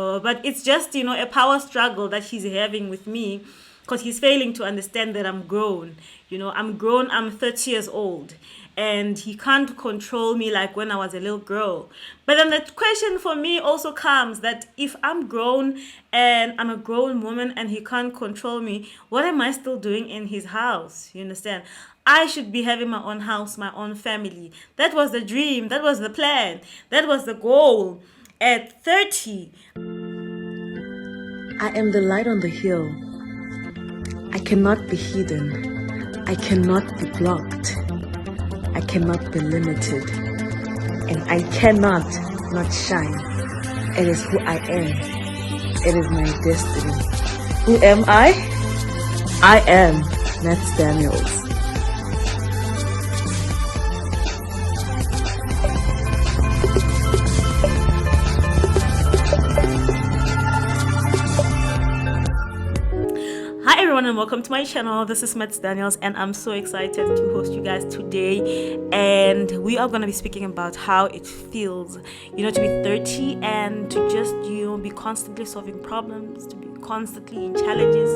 But it's just, a power struggle that he's having with me because he's failing to understand that I'm grown. I'm grown, I'm 30 years old, and he can't control me like when I was a little girl. But then the question for me also comes that if I'm grown and I'm a grown woman and he can't control me, what am I still doing in his house? You understand? I should be having my own house, my own family. That was the dream, that was the plan, that was the goal. At 30, I am the light on the hill. I cannot be hidden. I cannot be blocked. I cannot be limited. And I cannot not shine. It is who I am. It is my destiny. Who am I? I am Matt Daniels. Hi everyone and welcome to my channel. This is Matt Daniels and I'm so excited to host you guys today, and we are going to be speaking about how it feels, to be 30 and to just, be constantly solving problems, to be constantly in challenges,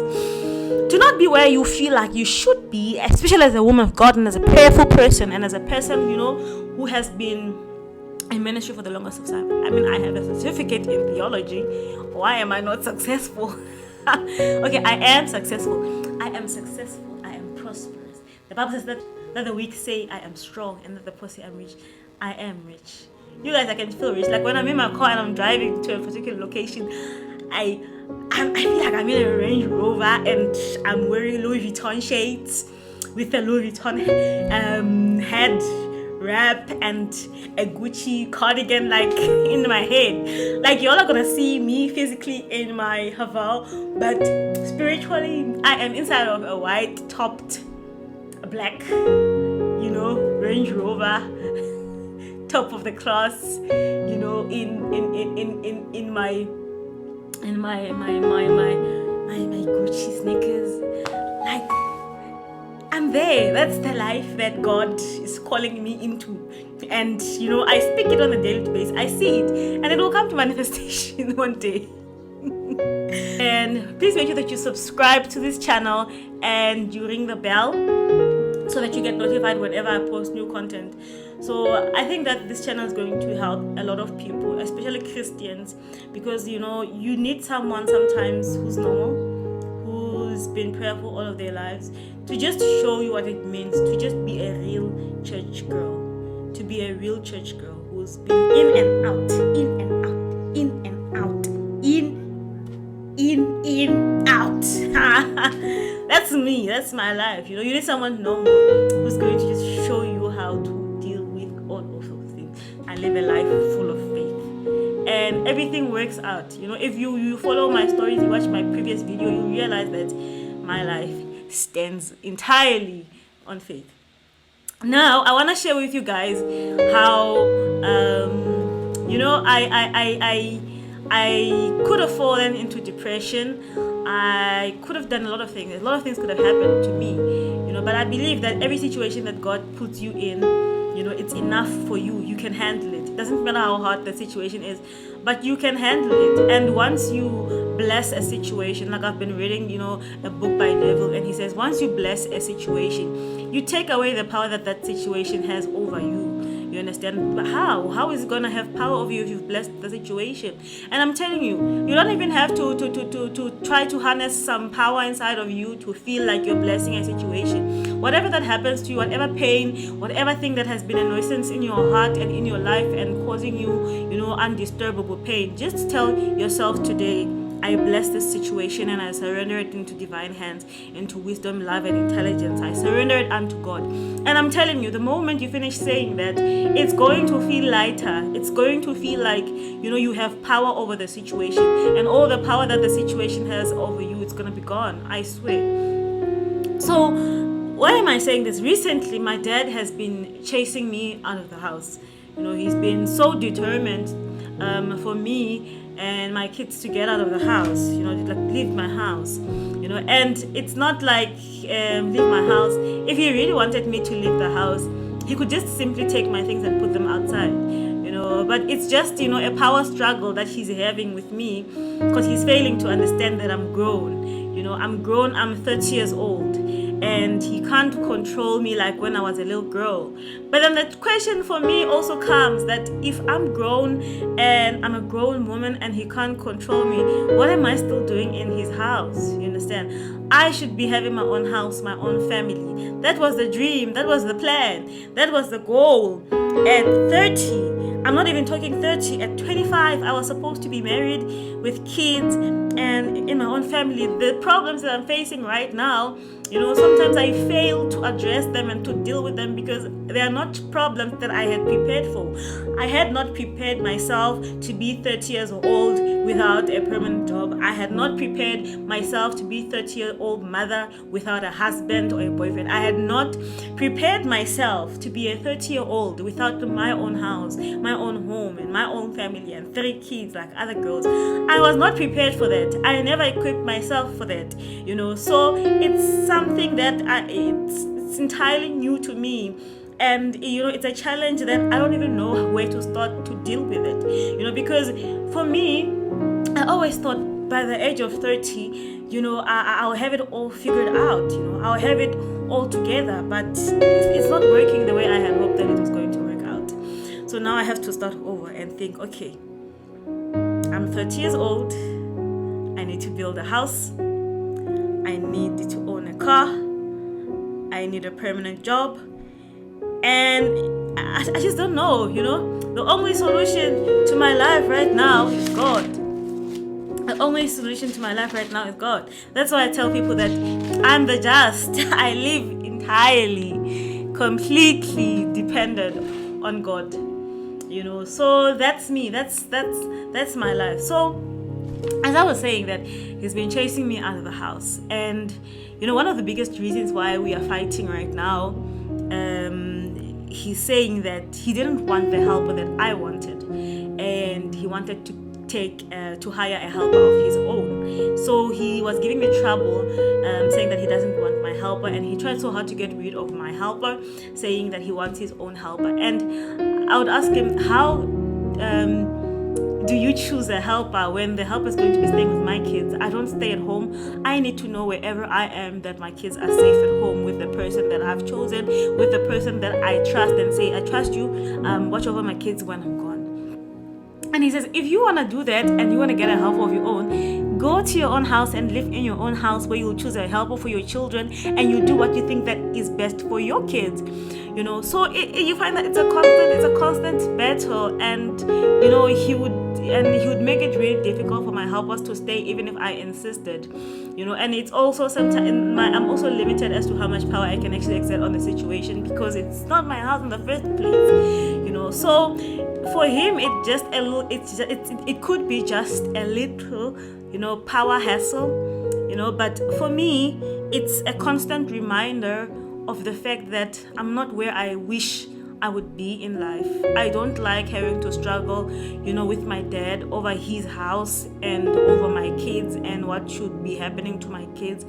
to not be where you feel like you should be, especially as a woman of God and as a prayerful person and as a person, who has been in ministry for the longest of time. I mean, I have a certificate in theology. Why am I not successful? Okay, I am successful. I am successful. I am prosperous. The Bible says that the weak say I am strong, and that the poor say I'm rich. I am rich. You guys, I can feel rich. Like when I'm in my car and I'm driving to a particular location, I feel like I'm in a Range Rover and I'm wearing Louis Vuitton shades with a Louis Vuitton head wrap and a Gucci cardigan like in my head. Like y'all are gonna see me physically in my Haval, but spiritually I am inside of a white topped black, Range Rover, top of the class, in my Gucci sneakers. Like I'm there. That's the life that God is calling me into. And, I speak it on a daily basis. I see it. And it will come to manifestation one day. And please make sure that you subscribe to this channel and you ring the bell so that you get notified whenever I post new content. So I think that this channel is going to help a lot of people, especially Christians, because, you need someone sometimes who's normal, who's been prayerful all of their lives, to just show you what it means to just be a real church girl, to be a real church girl who's been in and out, in and out, in and out, in, out. That's me. That's my life. You need someone normal who's going to just show you how to deal with all of those things and live a life full of faith. And everything works out. If you follow my stories, you watch my previous video, you realize that my life stands entirely on faith. Now, I want to share with you guys how, I could have fallen into depression. I could have done a lot of things. A lot of things could have happened to me, but I believe that every situation that God puts you in, it's enough for you. You can handle it. It doesn't matter how hard the situation is, but you can handle it. And once you bless a situation, like I've been reading, a book by Neville, and he says, once you bless a situation, you take away the power that situation has over you. You understand? But how is it gonna have power over you if you've blessed the situation? And I'm telling you, you don't even have to try to harness some power inside of you to feel like you're blessing a situation. Whatever that happens to you, whatever pain, whatever thing that has been a nuisance in your heart and in your life and causing you, undisturbable pain, just tell yourself today, I bless this situation and I surrender it into divine hands, into wisdom, love, and intelligence. I surrender it unto God. And I'm telling you, the moment you finish saying that, it's going to feel lighter. It's going to feel like, you have power over the situation. And all the power that the situation has over you, it's going to be gone. I swear. So, why am I saying this? Recently, my dad has been chasing me out of the house. He's been so determined for me and my kids to get out of the house, like leave my house, and it's not like leave my house. If he really wanted me to leave the house, he could just simply take my things and put them outside, but it's just, a power struggle that he's having with me, because he's failing to understand that I'm grown. I'm grown, I'm 30 years old, and he can't control me like when I was a little girl. But then the question for me also comes that if I'm grown and I'm a grown woman and he can't control me, what am I still doing in his house? You understand? I should be having my own house, my own family. That was the dream, that was the plan, that was the goal. At 30, I'm not even talking 30, at 25, I was supposed to be married with kids and in my own family. The problems that I'm facing right now, sometimes I fail to address them and to deal with them because they are not problems that I had prepared for. I had not prepared myself to be 30 years old without a permanent job. I had not prepared myself to be 30-year-old mother without a husband or a boyfriend. I had not prepared myself to be a 30-year-old without my own house, my own home, and my own family, and 3 kids like other girls. I was not prepared for that. I never equipped myself for that, so it's something that it's entirely new to me. And it's a challenge that I don't even know where to start to deal with it, because for me, I always thought by the age of 30, I'll have it all figured out, I'll have it all together, but it's not working the way I had hoped that it was going to work out. So now I have to start over and think, okay, I'm 30 years old, I need to build a house, I need to own a car, I need a permanent job, and I just don't know, the only solution to my life right now is God. The only solution to my life right now is God. That's why I tell people that I'm the just. I live entirely, completely dependent on God. So that's me. That's my life. So as I was saying, that he's been chasing me out of the house, and one of the biggest reasons why we are fighting right now, he's saying that he didn't want the helper that I wanted, and he wanted to hire a helper of his own. So he was giving me trouble, saying that he doesn't want my helper, and he tried so hard to get rid of my helper, saying that he wants his own helper. And I would ask him, how do you choose a helper when the helper is going to be staying with my kids? I don't stay at home. I need to know wherever I am that my kids are safe at home with the person that I've chosen, with the person that I trust, and say, I trust you, watch over my kids when I'm gone. And he says, if you want to do that and you want to get a helper of your own, go to your own house and live in your own house, where you'll choose a helper for your children and you do what you think that is best for your kids. So you find that it's a constant battle, and he would make it really difficult for my helpers to stay even if I insisted. And it's also sometimes I'm also limited as to how much power I can actually exert on the situation, because it's not my house in the first place. So for him, it could be just a little power hassle, but for me it's a constant reminder of the fact that I'm not where I wish I would be in life. I don't like having to struggle, with my dad over his house and over my kids and what should be happening to my kids.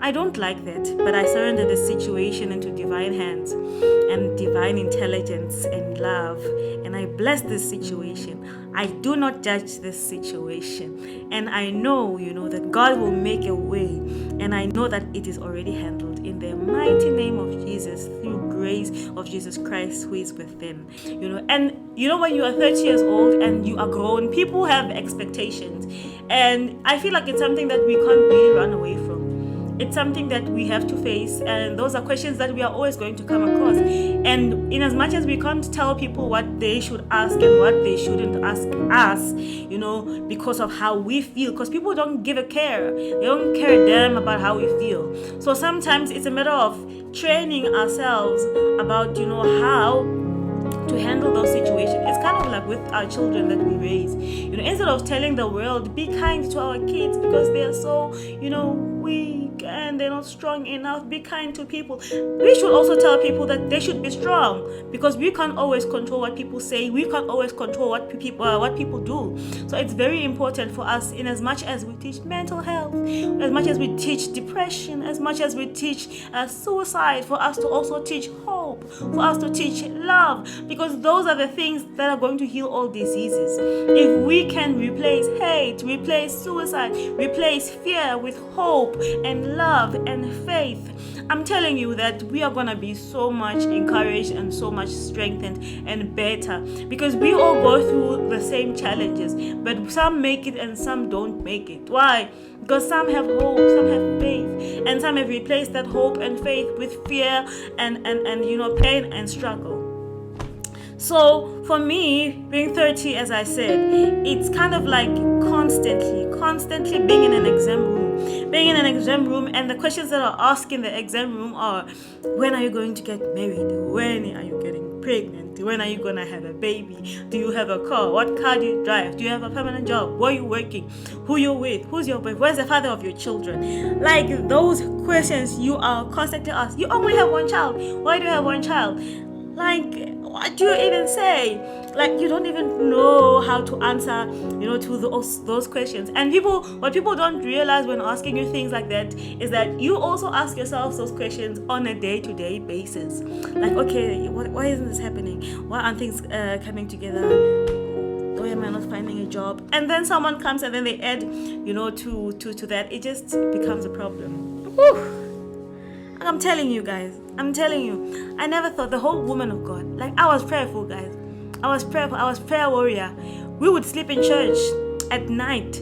I don't like that, but I surrender the situation into divine hands and divine intelligence and love, and I bless this situation. I do not judge this situation, and I know, that God will make a way, and I know that it is already handled in the mighty name of Jesus, through grace of Jesus Christ who is within. And when you are 30 years old and you are grown, people have expectations, and I feel like it's something that we can't really run away from. It's something that we have to face, and those are questions that we are always going to come across. And in as much as we can't tell people what they should ask and what they shouldn't ask us, because of how we feel, because people don't give a care. They don't care a damn about how we feel. So sometimes it's a matter of training ourselves about, how to handle those situations. It's kind of like with our children that we raise. Instead of telling the world, be kind to our kids because they are so, weak and they're not strong enough. Be kind to people. We should also tell people that they should be strong, because we can't always control what people say. We can't always control what people do. So it's very important for us, in as much as we teach mental health, as much as we teach depression, as much as we teach suicide, for us to also teach hope, for us to teach love, because those are the things that are going to heal all diseases. If we can replace hate, replace suicide, replace fear with hope and love and faith, I'm telling you that we are going to be so much encouraged and so much strengthened and better, because we all go through the same challenges, but some make it and some don't make it. Why? Because some have hope, some have faith, and some have replaced that hope and faith with fear and pain and struggle. So for me, being 30, as I said, it's kind of like constantly being in an exam room, and the questions that are asked in the exam room are: when are you going to get married? When are you getting pregnant? When are you going to have a baby? Do you have a car? What car do you drive? Do you have a permanent job? Where are you working? Who you're with? Who's your boyfriend? Where's the father of your children? Like, those questions you are constantly asked. You only have one child. Why do you have one child? Like, what do you even say? Like, you don't even know how to answer, to those questions. And what people don't realize when asking you things like that is that you also ask yourself those questions on a day-to-day basis. Like, okay, why isn't this happening? Why aren't things coming together? Why am I not finding a job? And then someone comes and then they add, to that. It just becomes a problem. Whew. I'm telling you guys, I never thought, the whole woman of God, like, I was prayerful, guys. I was prayer warrior. We would sleep in church at night,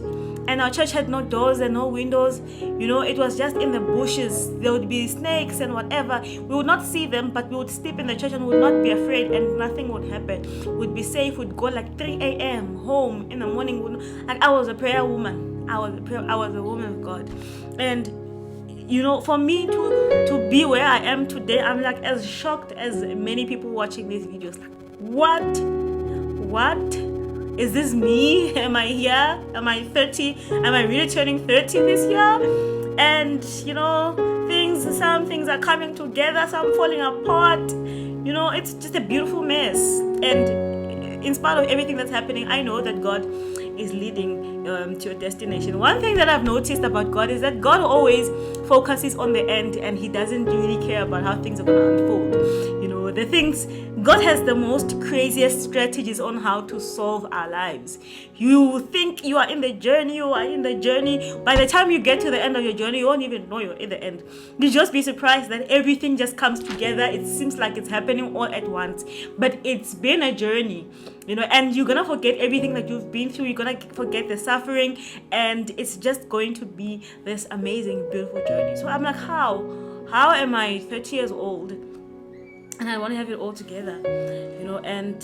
and our church had no doors and no windows. It was just in the bushes. There would be snakes and whatever. We would not see them, but we would sleep in the church and would not be afraid, and nothing would happen. We'd be safe. We'd go like 3 a.m. home in the morning. Like, I was a prayer woman. I was a woman of God. And for me to be where I am today, I'm like as shocked as many people watching these videos. Like, what? Is this me? Am I here? Am I 30? Am I really turning 30 this year? And some things are coming together, some falling apart. It's just a beautiful mess. And in spite of everything that's happening, I know that God is leading to a destination. One thing that I've noticed about God is that God always focuses on the end, and He doesn't really care about how things are going to unfold. The things, God has the most craziest strategies on how to solve our lives. You think you are in the journey. By the time you get to the end of your journey, you won't even know you're in the end. You just be surprised that everything just comes together. It seems like it's happening all at once, but it's been a journey. And you're gonna forget everything that you've been through. You're gonna forget the suffering, and it's just going to be this amazing, beautiful journey. So I'm like, how am I 30 years old and I want to have it all together? And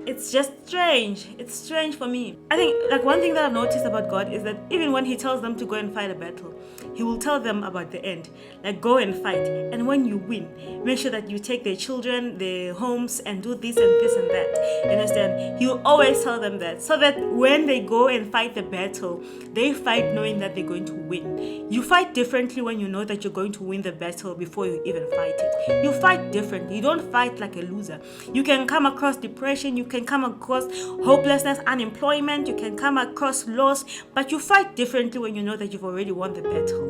it's just strange. It's strange for me. I think, like, one thing that I've noticed about God is that even when He tells them to go and fight a battle, He will tell them about the end. Like, go and fight. And when you win, make sure that you take their children, their homes, and do this and this and that. You understand? He will always tell them that, so that when they go and fight the battle, they fight knowing that they're going to win. You fight differently when you know that you're going to win the battle before you even fight it. You fight differently. You don't fight like a loser. You can come across depression. You can come across hopelessness, unemployment. You can come across loss, but you fight differently when you know that you've already won the battle.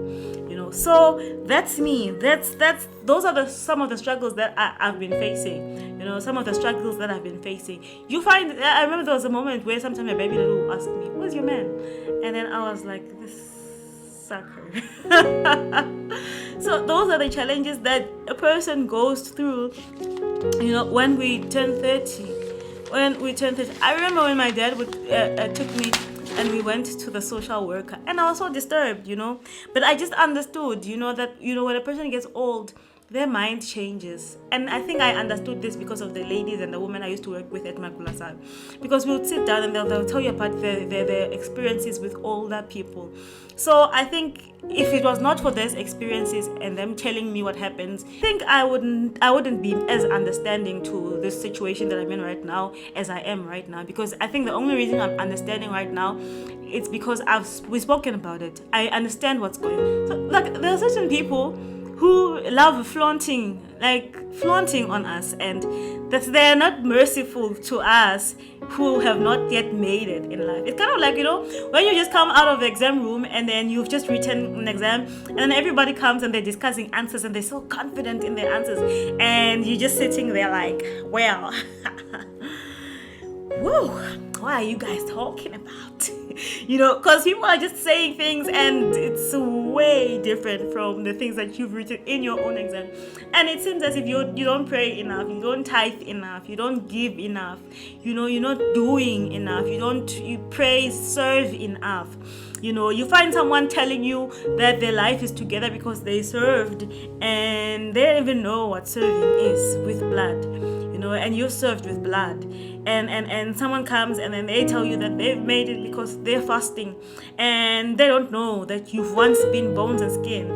So that's me. Those are some of the struggles that I've been facing. Some of the struggles that I've been facing. I remember there was a moment where sometimes my baby little will ask me, "Where's your man?" And then I was like, "This sucker." So those are the challenges that a person goes through. When we turn 30. I remember when my dad took me and we went to the social worker, and I was so disturbed, but I just understood, that when a person gets old, their mind changes. And I think I understood this because of the ladies and the women I used to work with at Makulasa. Because we would sit down and they'll tell you about their experiences with older people. So I think if it was not for those experiences and them telling me what happens, I think I wouldn't be as understanding to this situation that I'm in right now as I am right now. Because I think the only reason I'm understanding right now, it's because we've spoken about it. I understand what's going on. So like there are certain people who love flaunting on us, and that they're not merciful to us who have not yet made it in life. It's kind of like, when you just come out of the exam room and then you've just written an exam, and then everybody comes and they're discussing answers and they're so confident in their answers, and you're just sitting there like, well, whoa, what are you guys talking about? Because people are just saying things and it's way different from the things that you've written in your own exam. And it seems as if you don't pray enough, you don't tithe enough, you don't give enough, you're not doing enough, you pray, serve enough. You find someone telling you that their life is together because they served, and they don't even know what serving is with blood. And you're served with blood, and someone comes and then they tell you that they've made it because they're fasting, and they don't know that you've once been bones and skin,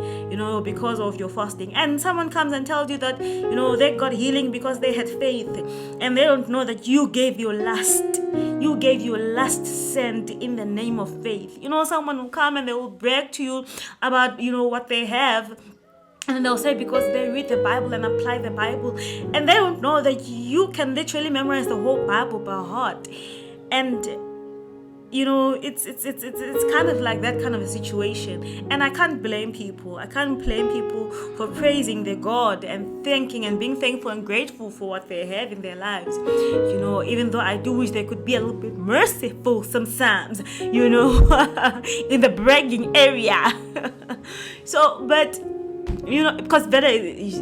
because of your fasting. And someone comes and tells you that they got healing because they had faith, and they don't know that you gave your last cent in the name of faith. Someone will come and they will brag to you about what they have. And they'll say because they read the Bible and apply the Bible, and they don't know that you can literally memorize the whole Bible by heart. And it's kind of like that kind of a situation. And I can't blame people. I can't blame people for praising their God and thanking and being thankful and grateful for what they have in their lives. Even though I do wish they could be a little bit merciful sometimes, in the bragging area. But because better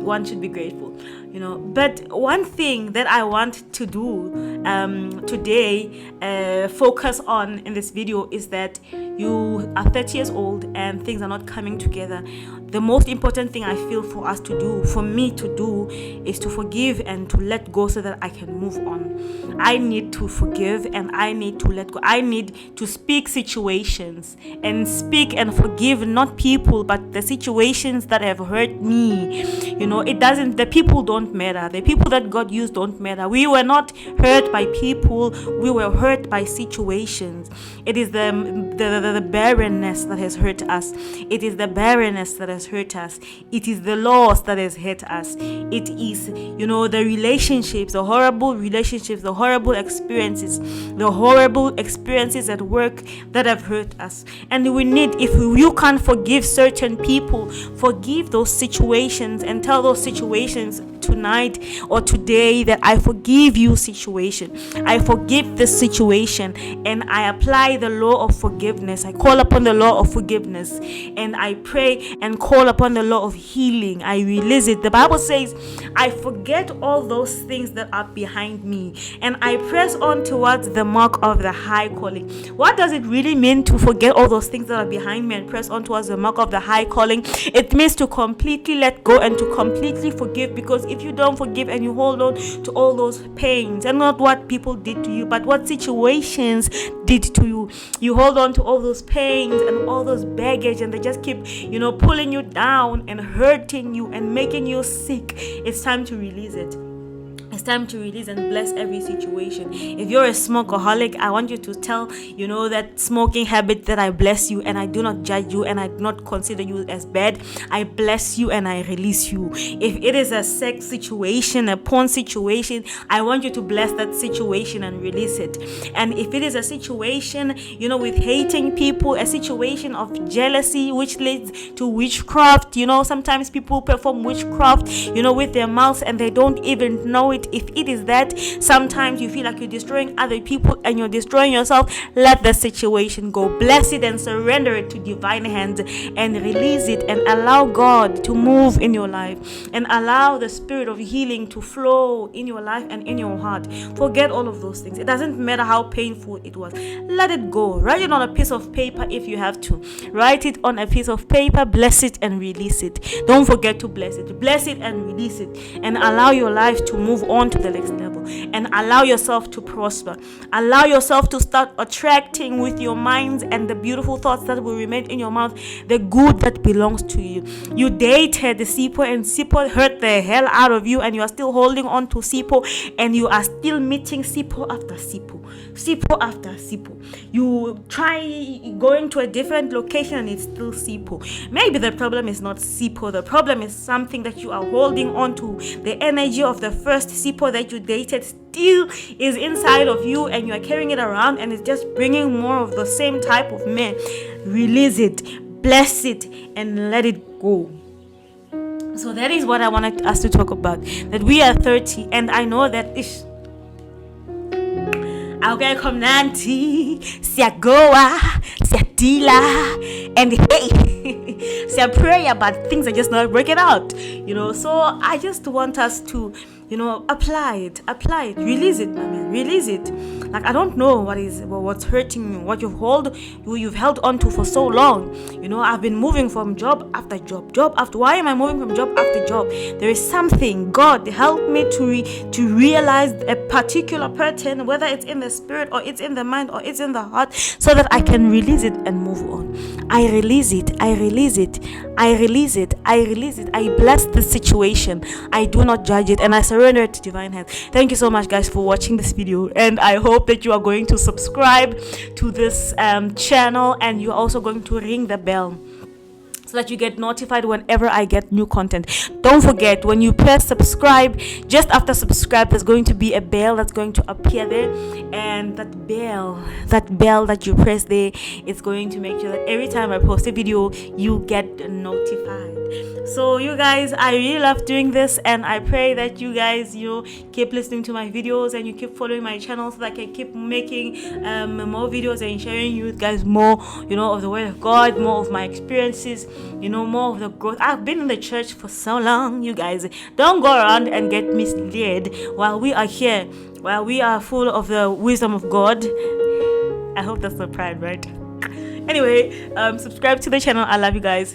one should be grateful, But one thing that I want to do today, focus on in this video, is that you are 30 years old and things are not coming together. The most important thing I feel for me to do, is to forgive and to let go so that I can move on. I need to forgive and I need to let go. I need to speak situations and speak and forgive not people, but the situations that have hurt me. The people don't matter. The people that God used don't matter. We were not hurt by people. We were hurt by situations. It is the barrenness that has hurt us. It is the barrenness that has hurt us. It is the loss that has hurt us. It is, the relationships, the horrible relationships, the horrible experiences at work that have hurt us. And we need, if you can't forgive certain people, forgive those situations and tell those situations tonight or today that I forgive you situation. I forgive this situation, and I apply the law of forgiveness. I call upon the law of forgiveness, and I pray and call upon the law of healing. I release it. The Bible says, I forget all those things that are behind me, and I press on towards the mark of the high calling. What does it really mean to forget all those things that are behind me and press on towards the mark of the high calling? It means to completely let go and to completely forgive, because if you don't forgive and you hold on to all those pains, and not what people did to you, but what situations did to you, you hold on to all those pains and all those baggage, and they just keep pulling you down and hurting you and making you sick. It's time to release it. It's time to release and bless every situation. If you're a smokeaholic, I want you to tell, that smoking habit that I bless you, and I do not judge you, and I do not consider you as bad. I bless you and I release you. If it is a sex situation, a porn situation, I want you to bless that situation and release it. And if it is a situation, with hating people, a situation of jealousy, which leads to witchcraft, sometimes people perform witchcraft, with their mouths, and they don't even know it If it is that sometimes you feel like you're destroying other people and you're destroying yourself, let the situation go. Bless it and surrender it to divine hands and release it, and allow God to move in your life, and allow the spirit of healing to flow in your life and in your heart. Forget all of those things. It doesn't matter how painful it was. Let it go. Write it on a piece of paper if you have to. Write it on a piece of paper, bless it and release it. Don't forget to bless it. Bless it and release it, and allow your life to move on to the next level, and allow yourself to prosper. Allow yourself to start attracting with your minds and the beautiful thoughts that will remain in your mouth the good that belongs to you. You dated the Sipo, and Sipo hurt the hell out of you, and you are still holding on to Sipo, and you are still meeting Sipo after Sipo, Sipo after Sipo. You try going to a different location and it's still Sipo. Maybe the problem is not Sipo. The problem is something that you are holding on to. The energy of the first Sipo that you dated still is inside of you, and you are carrying it around, and it's just bringing more of the same type of man. Release it, bless it, and let it go. So that is what I wanted us to talk about. That we are 30, and I know that okay, come nanti, siagoa, siatila, and hey, sia pray, but things are just not working out, So I just want us to, apply it, release it, my man, release it. Like, I don't know what's hurting you, what you've held on to for so long. I've been moving from job after job after. Why am I moving from job after job? There is something. God help me to realize a particular pattern, whether it's in the spirit or it's in the mind or it's in the heart, so that I can release it and move on. I release it. I release it. I release it. I release it. I bless the situation. I do not judge it, and I surrender it to divine hands. Thank you so much, guys, for watching this video, and I hope that you are going to subscribe to this channel, and you're also going to ring the bell so that you get notified whenever I get new content. Don't forget, when you press subscribe, just after subscribe, there's going to be a bell that's going to appear there, and that bell that you press there is going to make sure that every time I post a video, you get notified. So you guys, I really love doing this, and I pray that you guys keep listening to my videos, and you keep following my channel, so that I can keep making more videos and sharing you guys more of the word of God, more of my experiences, more of the growth. I've been in the church for so long, you guys. Don't go around and get misled while we are here, while we are full of the wisdom of God. I hope that's not pride, right? Anyway, subscribe to the channel. I love you guys.